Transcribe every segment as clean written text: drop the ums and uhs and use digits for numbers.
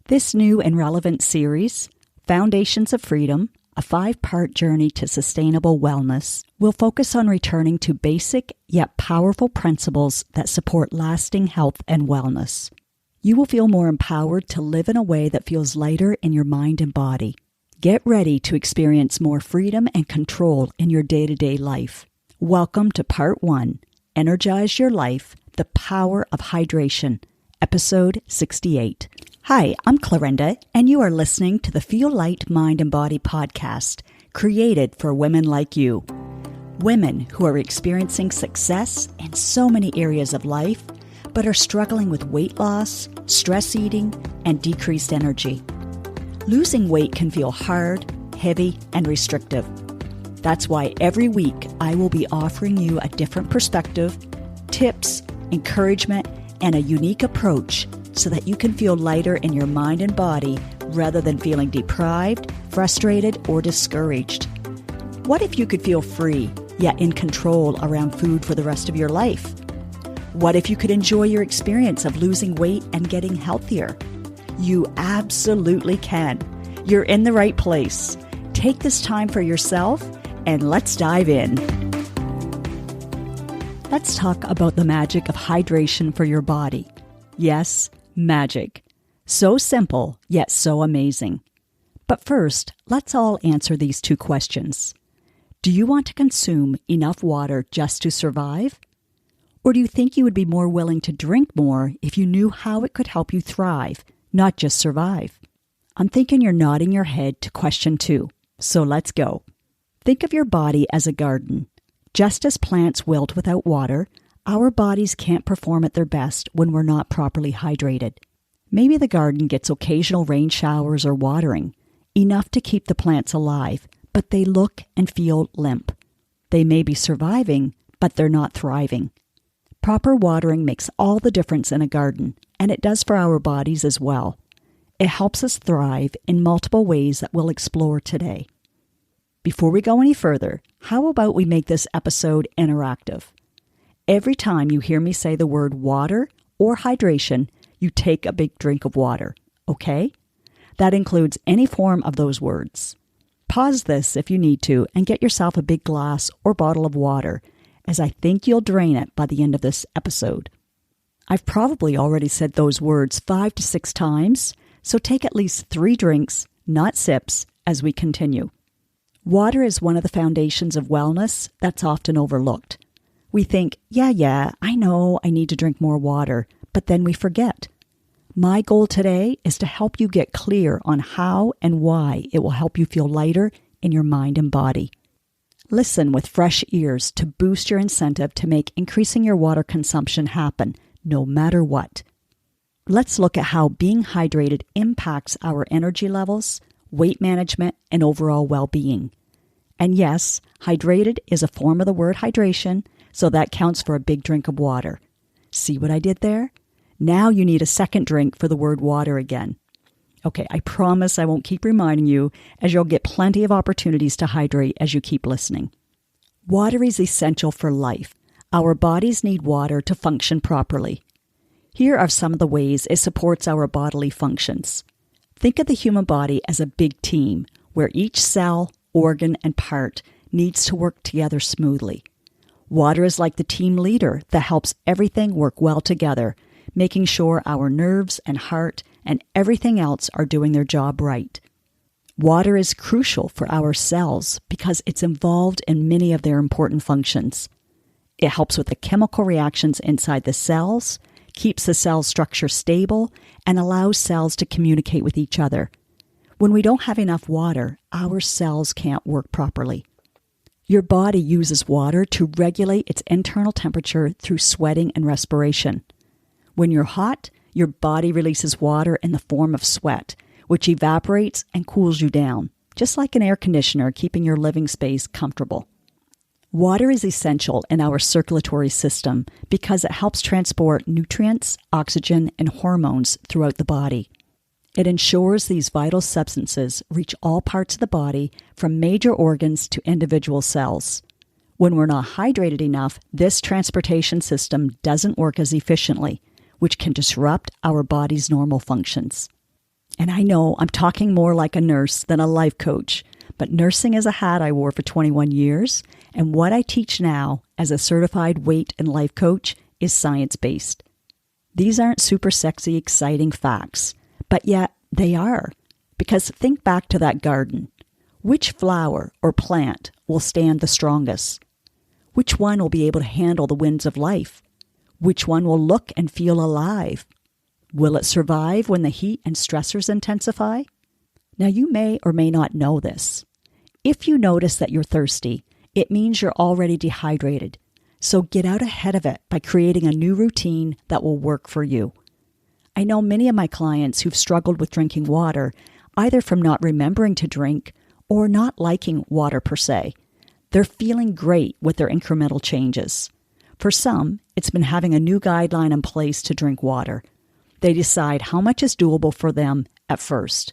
This new and relevant series, Foundations of Freedom, a 5-part journey to sustainable wellness, will focus on returning to basic yet powerful principles that support lasting health and wellness. You will feel more empowered to live in a way that feels lighter in your mind and body. Get ready to experience more freedom and control in your day-to-day life. Welcome to Part 1, Energize Your Life, The Power of Hydration, Episode 68. Hi, I'm Clarenda, and you are listening to the Feel Light Mind and Body podcast, created for women like you. Women who are experiencing success in so many areas of life, but are struggling with weight loss, stress eating, and decreased energy. Losing weight can feel hard, heavy, and restrictive. That's why every week I will be offering you a different perspective, tips, encouragement, and a unique approach so that you can feel lighter in your mind and body rather than feeling deprived, frustrated, or discouraged. What if you could feel free, yet in control around food for the rest of your life? What if you could enjoy your experience of losing weight and getting healthier? You absolutely can. You're in the right place. Take this time for yourself and let's dive in. Let's talk about the magic of hydration for your body. Yes, magic. So simple, yet so amazing. But first, let's all answer these 2 questions. Do you want to consume enough water just to survive? Or do you think you would be more willing to drink more if you knew how it could help you thrive, not just survive? I'm thinking you're nodding your head to question 2, so let's go. Think of your body as a garden. Just as plants wilt without water, our bodies can't perform at their best when we're not properly hydrated. Maybe the garden gets occasional rain showers or watering, enough to keep the plants alive, but they look and feel limp. They may be surviving, but they're not thriving. Proper watering makes all the difference in a garden, and it does for our bodies as well. It helps us thrive in multiple ways that we'll explore today. Before we go any further, how about we make this episode interactive? Every time you hear me say the word water or hydration, you take a big drink of water, okay? That includes any form of those words. Pause this if you need to and get yourself a big glass or bottle of water, as I think you'll drain it by the end of this episode. I've probably already said those words 5 to 6 times, so take at least 3 drinks, not sips, as we continue. Water is one of the foundations of wellness that's often overlooked. We think, yeah, I know I need to drink more water, but then we forget. My goal today is to help you get clear on how and why it will help you feel lighter in your mind and body. Listen with fresh ears to boost your incentive to make increasing your water consumption happen, no matter what. Let's look at how being hydrated impacts our energy levels, weight management, and overall well-being. And yes, hydrated is a form of the word hydration, so that counts for a big drink of water. See what I did there? Now you need a second drink for the word water again. Okay, I promise I won't keep reminding you, as you'll get plenty of opportunities to hydrate as you keep listening. Water is essential for life. Our bodies need water to function properly. Here are some of the ways it supports our bodily functions. Think of the human body as a big team, where each cell, organ, and part needs to work together smoothly. Water is like the team leader that helps everything work well together, making sure our nerves and heart and everything else are doing their job right. Water is crucial for our cells because it's involved in many of their important functions. It helps with the chemical reactions inside the cells, keeps the cell structure stable, and allows cells to communicate with each other. When we don't have enough water, our cells can't work properly. Your body uses water to regulate its internal temperature through sweating and respiration. When you're hot, your body releases water in the form of sweat, which evaporates and cools you down, just like an air conditioner keeping your living space comfortable. Water is essential in our circulatory system because it helps transport nutrients, oxygen, and hormones throughout the body. It ensures these vital substances reach all parts of the body, from major organs to individual cells. When we're not hydrated enough, this transportation system doesn't work as efficiently, which can disrupt our body's normal functions. And I know I'm talking more like a nurse than a life coach, but nursing is a hat I wore for 21 years, and what I teach now as a certified weight and life coach is science-based. These aren't super sexy, exciting facts, but yet they are. Because think back to that garden. Which flower or plant will stand the strongest? Which one will be able to handle the winds of life? Which one will look and feel alive? Will it survive when the heat and stressors intensify? Now, you may or may not know this. If you notice that you're thirsty, it means you're already dehydrated. So get out ahead of it by creating a new routine that will work for you. I know many of my clients who've struggled with drinking water, either from not remembering to drink or not liking water per se. They're feeling great with their incremental changes. For some, it's been having a new guideline in place to drink water. They decide how much is doable for them at first.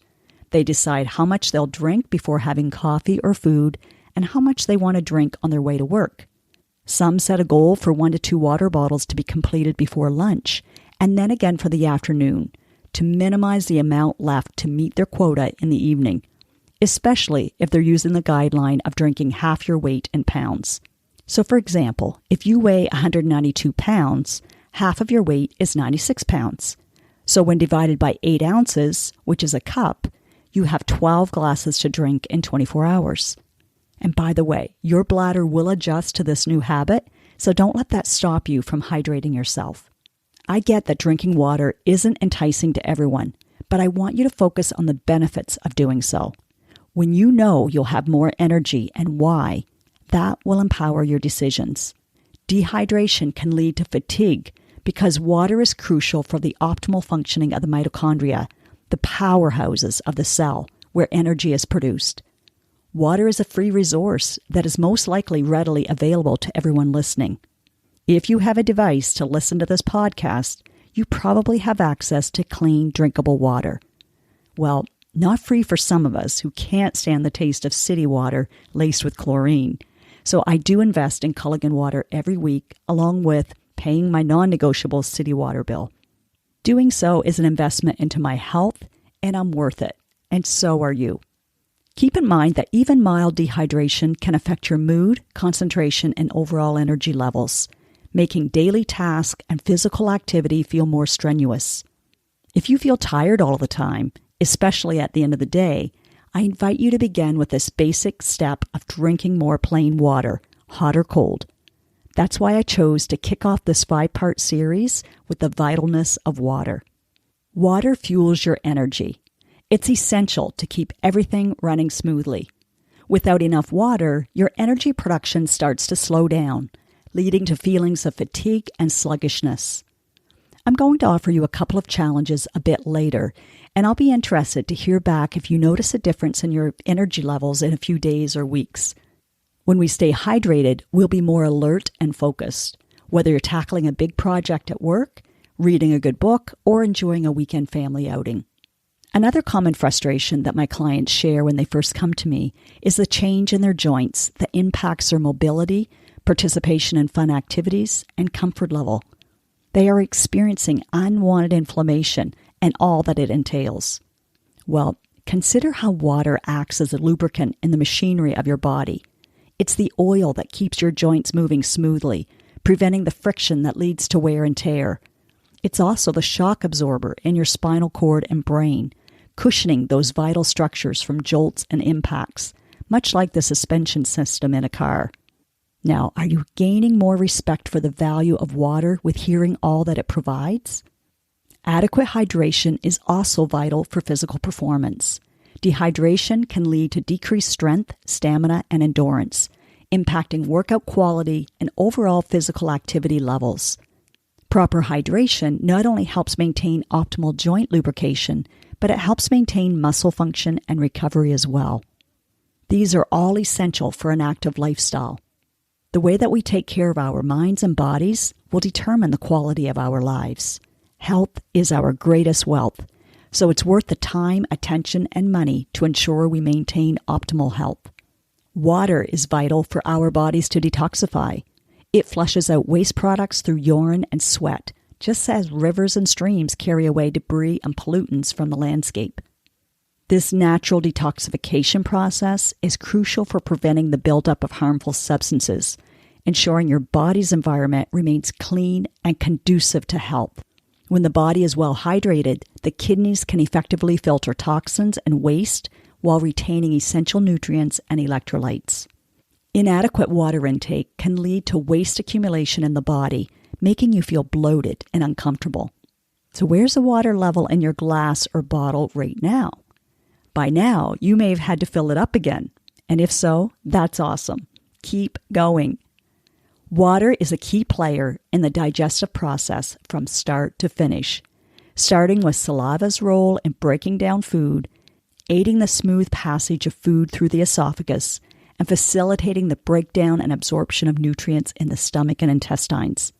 They decide how much they'll drink before having coffee or food and how much they want to drink on their way to work. Some set a goal for 1 to 2 water bottles to be completed before lunch and then again for the afternoon to minimize the amount left to meet their quota in the evening, especially if they're using the guideline of drinking half your weight in pounds. So for example, if you weigh 192 pounds, half of your weight is 96 pounds. So when divided by 8 ounces, which is a cup, you have 12 glasses to drink in 24 hours. And by the way, your bladder will adjust to this new habit, so don't let that stop you from hydrating yourself. I get that drinking water isn't enticing to everyone, but I want you to focus on the benefits of doing so. When you know you'll have more energy and why, that will empower your decisions. Dehydration can lead to fatigue because water is crucial for the optimal functioning of the mitochondria, the powerhouses of the cell where energy is produced. Water is a free resource that is most likely readily available to everyone listening. If you have a device to listen to this podcast, you probably have access to clean, drinkable water. Well, not free for some of us who can't stand the taste of city water laced with chlorine. So I do invest in Culligan water every week, along with paying my non-negotiable city water bill. Doing so is an investment into my health, and I'm worth it, and so are you. Keep in mind that even mild dehydration can affect your mood, concentration, and overall energy levels, making daily tasks and physical activity feel more strenuous. If you feel tired all the time, especially at the end of the day, I invite you to begin with this basic step of drinking more plain water, hot or cold. That's why I chose to kick off this 5-part series with the vitalness of water. Water fuels your energy. It's essential to keep everything running smoothly. Without enough water, your energy production starts to slow down, leading to feelings of fatigue and sluggishness. I'm going to offer you a couple of challenges a bit later, and I'll be interested to hear back if you notice a difference in your energy levels in a few days or weeks. When we stay hydrated, we'll be more alert and focused, whether you're tackling a big project at work, reading a good book, or enjoying a weekend family outing. Another common frustration that my clients share when they first come to me is the change in their joints that impacts their mobility, participation in fun activities, and comfort level. They are experiencing unwanted inflammation and all that it entails. Well, consider how water acts as a lubricant in the machinery of your body. It's the oil that keeps your joints moving smoothly, preventing the friction that leads to wear and tear. It's also the shock absorber in your spinal cord and brain, cushioning those vital structures from jolts and impacts, much like the suspension system in a car. Now, are you gaining more respect for the value of water with hearing all that it provides? Adequate hydration is also vital for physical performance. Dehydration can lead to decreased strength, stamina, and endurance, impacting workout quality and overall physical activity levels. Proper hydration not only helps maintain optimal joint lubrication, but it helps maintain muscle function and recovery as well. These are all essential for an active lifestyle. The way that we take care of our minds and bodies will determine the quality of our lives. Health is our greatest wealth, so it's worth the time, attention, and money to ensure we maintain optimal health. Water is vital for our bodies to detoxify. It flushes out waste products through urine and sweat, just as rivers and streams carry away debris and pollutants from the landscape. This natural detoxification process is crucial for preventing the buildup of harmful substances, ensuring your body's environment remains clean and conducive to health. When the body is well hydrated, the kidneys can effectively filter toxins and waste while retaining essential nutrients and electrolytes. Inadequate water intake can lead to waste accumulation in the body, making you feel bloated and uncomfortable. So where's the water level in your glass or bottle right now? By now, you may have had to fill it up again. And if so, that's awesome. Keep going. Water is a key player in the digestive process from start to finish, starting with saliva's role in breaking down food, aiding the smooth passage of food through the esophagus, and facilitating the breakdown and absorption of nutrients in the stomach and intestines.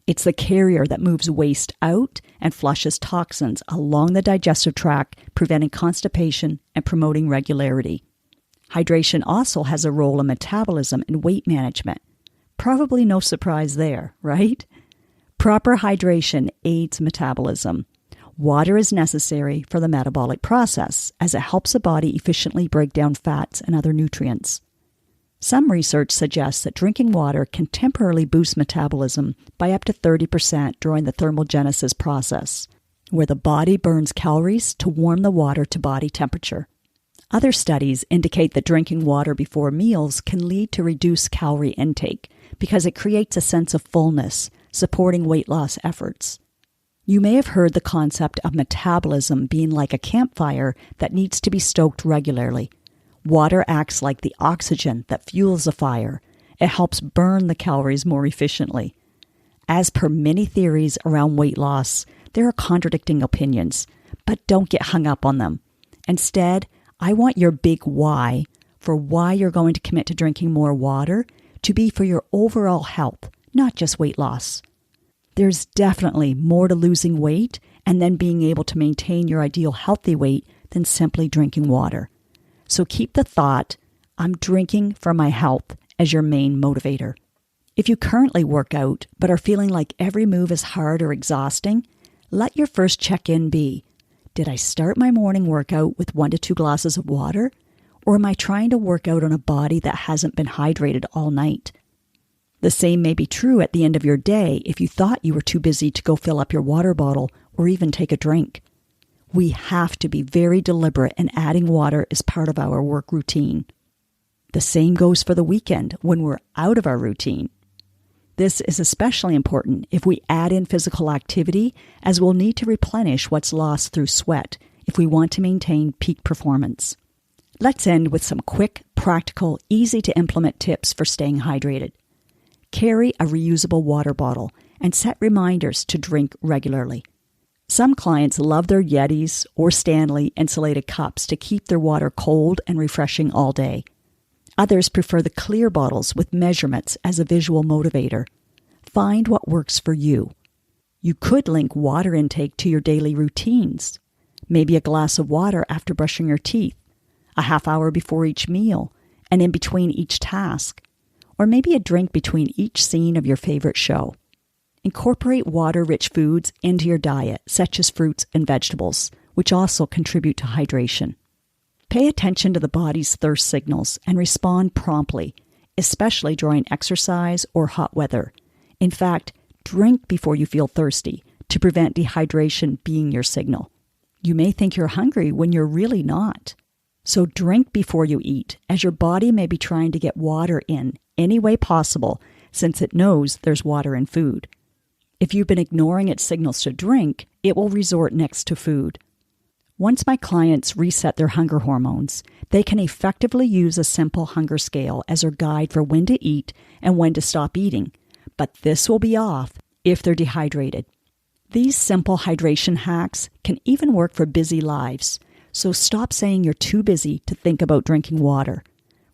It's the carrier that moves waste out and flushes toxins along the digestive tract, preventing constipation and promoting regularity. Hydration also has a role in metabolism and weight management. Probably no surprise there, right? Proper hydration aids metabolism. Water is necessary for the metabolic process as it helps the body efficiently break down fats and other nutrients. Some research suggests that drinking water can temporarily boost metabolism by up to 30% during the thermogenesis process, where the body burns calories to warm the water to body temperature. Other studies indicate that drinking water before meals can lead to reduced calorie intake because it creates a sense of fullness, supporting weight loss efforts. You may have heard the concept of metabolism being like a campfire that needs to be stoked regularly. Water acts like the oxygen that fuels a fire. It helps burn the calories more efficiently. As per many theories around weight loss, there are contradicting opinions, but don't get hung up on them. Instead, I want your big why for why you're going to commit to drinking more water to be for your overall health, not just weight loss. There's definitely more to losing weight and then being able to maintain your ideal healthy weight than simply drinking water. So keep the thought, I'm drinking for my health, as your main motivator. If you currently work out but are feeling like every move is hard or exhausting, let your first check-in be, did I start my morning workout with 1 to 2 glasses of water? Or am I trying to work out on a body that hasn't been hydrated all night? The same may be true at the end of your day if you thought you were too busy to go fill up your water bottle or even take a drink. We have to be very deliberate in adding water as part of our work routine. The same goes for the weekend when we're out of our routine. This is especially important if we add in physical activity, as we'll need to replenish what's lost through sweat if we want to maintain peak performance. Let's end with some quick, practical, easy-to-implement tips for staying hydrated. Carry a reusable water bottle and set reminders to drink regularly. Some clients love their Yetis or Stanley insulated cups to keep their water cold and refreshing all day. Others prefer the clear bottles with measurements as a visual motivator. Find what works for you. You could link water intake to your daily routines. Maybe a glass of water after brushing your teeth, a half hour before each meal, and in between each task, or maybe a drink between each scene of your favorite show. Incorporate water-rich foods into your diet, such as fruits and vegetables, which also contribute to hydration. Pay attention to the body's thirst signals and respond promptly, especially during exercise or hot weather. In fact, drink before you feel thirsty to prevent dehydration being your signal. You may think you're hungry when you're really not. So drink before you eat, as your body may be trying to get water in any way possible since it knows there's water in food. If you've been ignoring its signals to drink, it will resort next to food. Once my clients reset their hunger hormones, they can effectively use a simple hunger scale as their guide for when to eat and when to stop eating, but this will be off if they're dehydrated. These simple hydration hacks can even work for busy lives, so stop saying you're too busy to think about drinking water.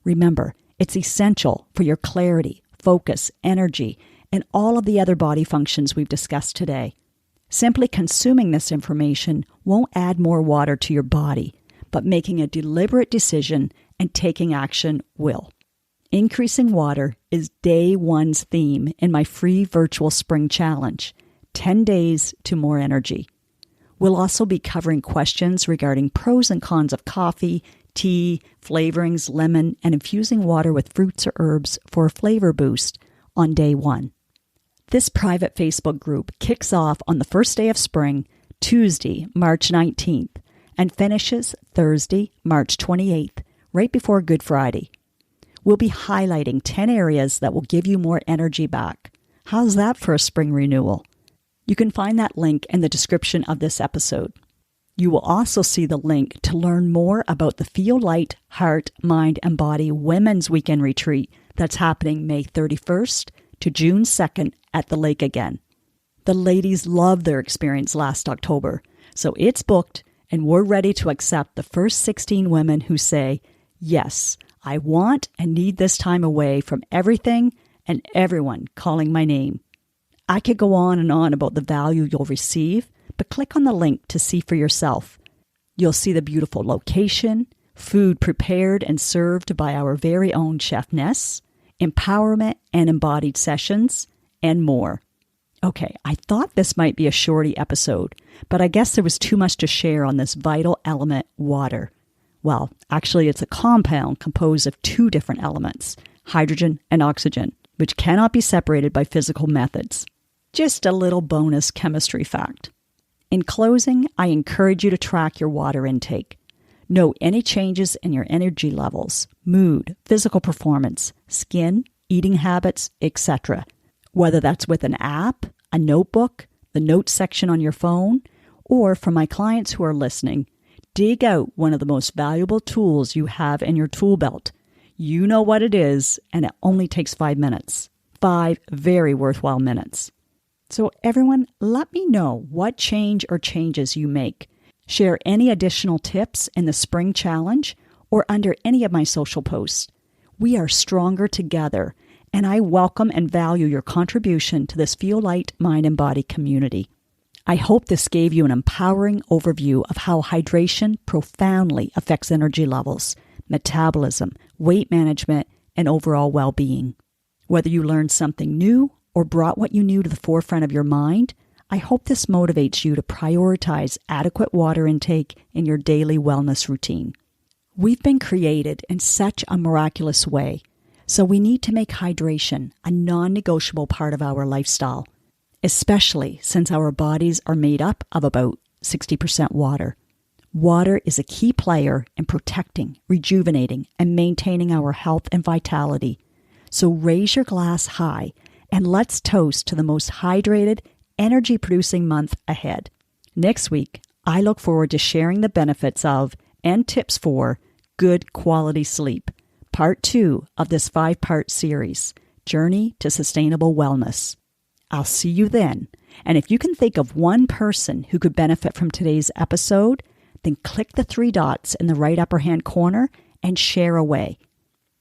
Remember, it's essential for your clarity, focus, energy, and all of the other body functions we've discussed today. Simply consuming this information won't add more water to your body, but making a deliberate decision and taking action will. Increasing water is day one's theme in my free virtual spring challenge, 10 days to more energy. We'll also be covering questions regarding pros and cons of coffee, tea, flavorings, lemon, and infusing water with fruits or herbs for a flavor boost on day 1. This private Facebook group kicks off on the first day of spring, Tuesday, March 19th, and finishes Thursday, March 28th, right before Good Friday. We'll be highlighting 10 areas that will give you more energy back. How's that for a spring renewal? You can find that link in the description of this episode. You will also see the link to learn more about the Feel Light, Heart, Mind, and Body Women's Weekend Retreat that's happening May 31st to June 2nd at the lake again. The ladies loved their experience last October, so it's booked and we're ready to accept the first 16 women who say, yes, I want and need this time away from everything and everyone calling my name. I could go on and on about the value you'll receive, but click on the link to see for yourself. You'll see the beautiful location, food prepared and served by our very own Chef Ness, empowerment and embodied sessions, and more. Okay, I thought this might be a shorty episode, but I guess there was too much to share on this vital element, water. Well, actually it's a compound composed of 2 different elements, hydrogen and oxygen, which cannot be separated by physical methods. Just a little bonus chemistry fact. In closing, I encourage you to track your water intake. Note any changes in your energy levels, mood, physical performance, skin, eating habits, etc. Whether that's with an app, a notebook, the notes section on your phone, or for my clients who are listening, dig out one of the most valuable tools you have in your tool belt. You know what it is, and it only takes 5 minutes. 5 very worthwhile minutes. So everyone, let me know what change or changes you make. Share any additional tips in the spring challenge or under any of my social posts. We are stronger together, and I welcome and value your contribution to this Feel Light, Mind, and Body community. I hope this gave you an empowering overview of how hydration profoundly affects energy levels, metabolism, weight management, and overall well-being. Whether you learned something new or brought what you knew to the forefront of your mind, I hope this motivates you to prioritize adequate water intake in your daily wellness routine. We've been created in such a miraculous way, so we need to make hydration a non-negotiable part of our lifestyle, especially since our bodies are made up of about 60% water. Water is a key player in protecting, rejuvenating, and maintaining our health and vitality. So raise your glass high and let's toast to the most hydrated, energy-producing month ahead. Next week, I look forward to sharing the benefits of and tips for good quality sleep, part 2 of this 5-part series, Journey to Sustainable Wellness. I'll see you then. And if you can think of one person who could benefit from today's episode, then click the 3 dots in the right upper hand corner and share away.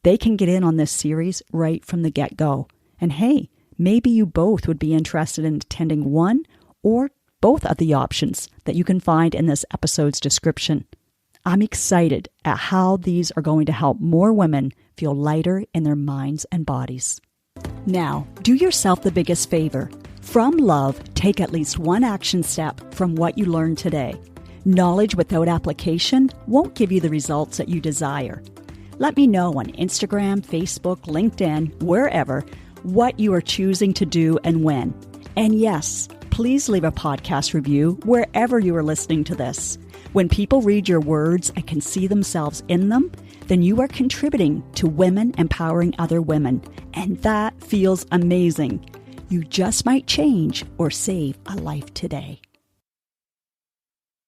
They can get in on this series right from the get-go. And hey, maybe you both would be interested in attending one or both of the options that you can find in this episode's description. I'm excited at how these are going to help more women feel lighter in their minds and bodies. Now, do yourself the biggest favor. From love, take at least one action step from what you learned today. Knowledge without application won't give you the results that you desire. Let me know on Instagram, Facebook, LinkedIn, wherever, what you are choosing to do and when. And yes, please leave a podcast review wherever you are listening to this. When people read your words and can see themselves in them, then you are contributing to women empowering other women. And that feels amazing. You just might change or save a life today.